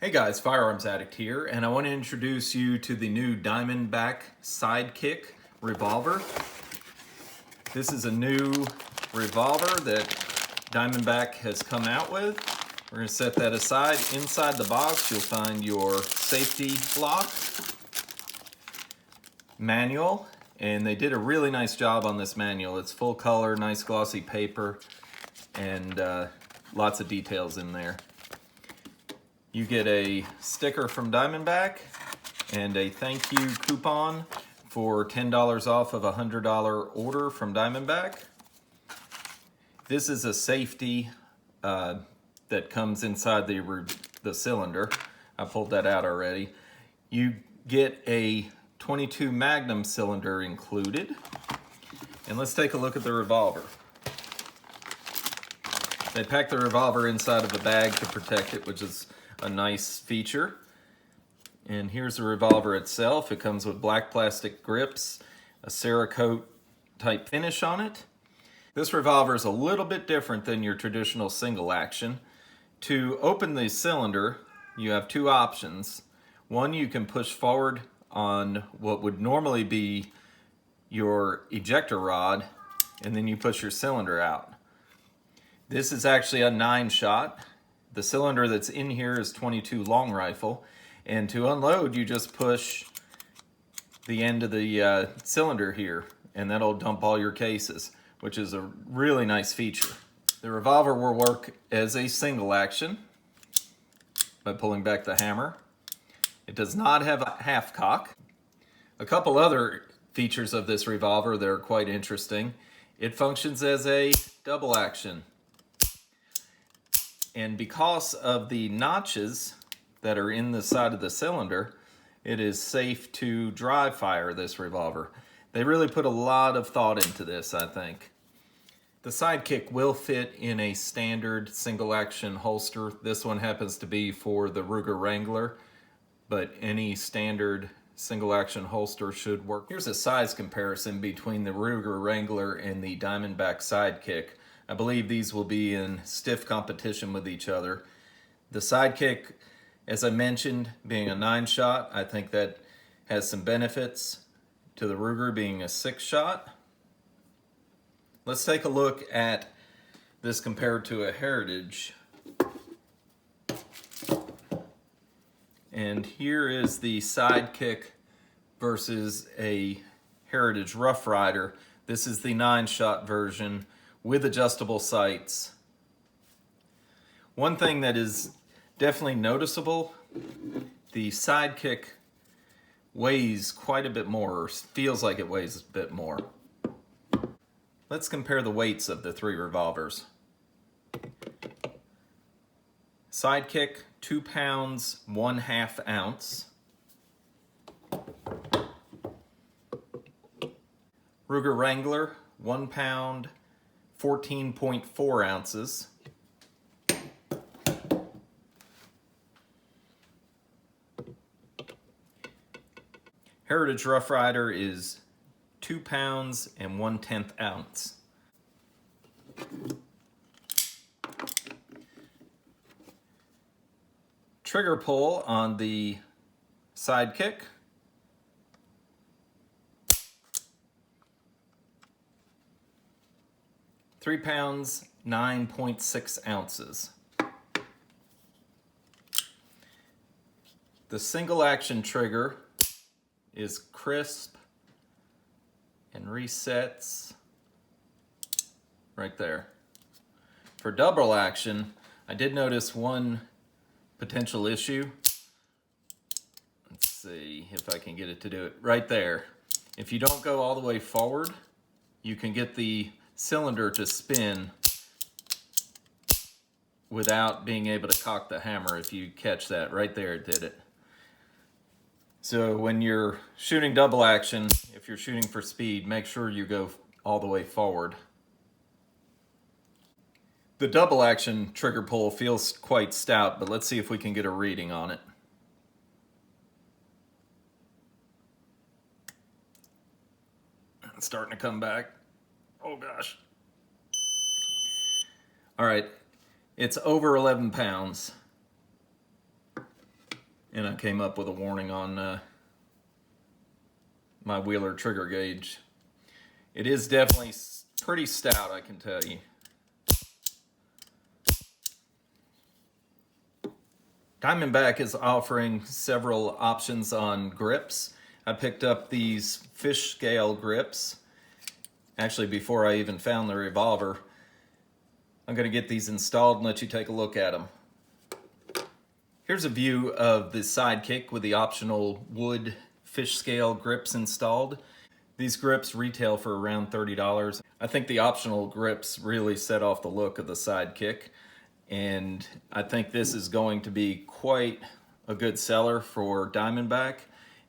Hey guys, Firearms Addict here, and I want to introduce you to the new Diamondback Sidekick revolver. This is a new revolver that Diamondback has come out with. We're going to set that aside. Inside the box, you'll find your safety block, manual, and they did a really nice job on this manual. It's full color, nice glossy paper, and lots of details in there. You get a sticker from Diamondback and a thank you coupon for $10 off of a $100 order from Diamondback. This is a safety that comes inside the cylinder. I pulled that out already. You get a 22 Magnum cylinder included. And let's take a look at the revolver. They pack the revolver inside of a bag to protect it, which is a nice feature. And here's the revolver itself. It comes with black plastic grips, a Cerakote type finish on it. This revolver is a little bit different than your traditional single action. To open the cylinder, you have two options. One, you can push forward on what would normally be your ejector rod, and then you push your cylinder out. This is actually a 9-shot. The cylinder that's in here is 22 long rifle, and to unload you just push the end of the cylinder here and that'll dump all your cases, which is a really nice feature. The revolver will work as a single action by pulling back the hammer. It does not have a half cock. A couple other features of this revolver that are quite interesting. It functions as a double action. And because of the notches that are in the side of the cylinder, it is safe to dry fire this revolver. They really put a lot of thought into this, I think. The Sidekick will fit in a standard single action holster. This one happens to be for the Ruger Wrangler, but any standard single action holster should work. Here's a size comparison between the Ruger Wrangler and the Diamondback Sidekick. I believe these will be in stiff competition with each other. The Sidekick, as I mentioned, being a 9-shot, I think that has some benefits to the Ruger being a 6-shot. Let's take a look at this compared to a Heritage. And here is the Sidekick versus a Heritage Rough Rider. This is the 9-shot version with adjustable sights. One thing that is definitely noticeable, the Sidekick weighs quite a bit more, or feels like it weighs a bit more. Let's compare the weights of the three revolvers. Sidekick, 2 pounds, 1/2 ounce. Ruger Wrangler, 1 pound, 14.4 ounces. Heritage Rough Rider is 2 pounds and 1/10 ounce. Trigger pull on the Sidekick. Three pounds, 9.6 ounces. The single action trigger is crisp and resets right there. For double action, I did notice one potential issue. Let's see if I can get it to do it right there. If you don't go all the way forward, you can get the cylinder to spin without being able to cock the hammer. If you catch that, right there it did it. So when you're shooting double action, if you're shooting for speed, make sure you go all the way forward. The double action trigger pull feels quite stout, but let's see if we can get a reading on it. It's starting to come back. Oh gosh. All right, it's over 11 pounds. and I came up with a warning on my Wheeler trigger gauge. It is definitely pretty stout, I can tell you. Diamondback is offering several options on grips. I picked up these fish scale grips, actually before I even found the revolver. I'm going to get these installed and let you take a look at them. Here's a view of the Sidekick with the optional wood fish scale grips installed. These grips retail for around $30. I think the optional grips really set off the look of the Sidekick, and I think this is going to be quite a good seller for Diamondback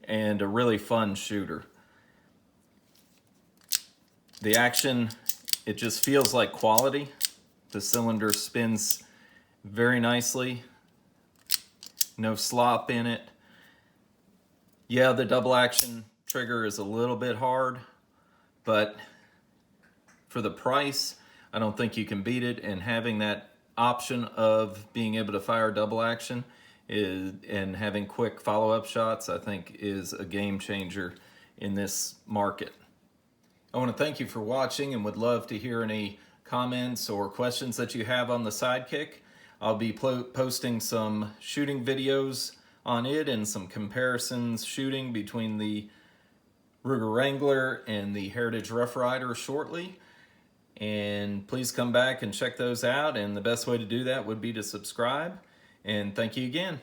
and a really fun shooter. The action, it just feels like quality. The cylinder spins very nicely. No slop in it. Yeah, the double action trigger is a little bit hard, but for the price, I don't think you can beat it, and having that option of being able to fire double action and having quick follow-up shots, I think is a game changer in this market. I want to thank you for watching and would love to hear any comments or questions that you have on the Sidekick. I'll be posting some shooting videos on it and some comparisons shooting between the Ruger Wrangler and the Heritage Rough Rider shortly. And please come back and check those out, and the best way to do that would be to subscribe. And thank you again.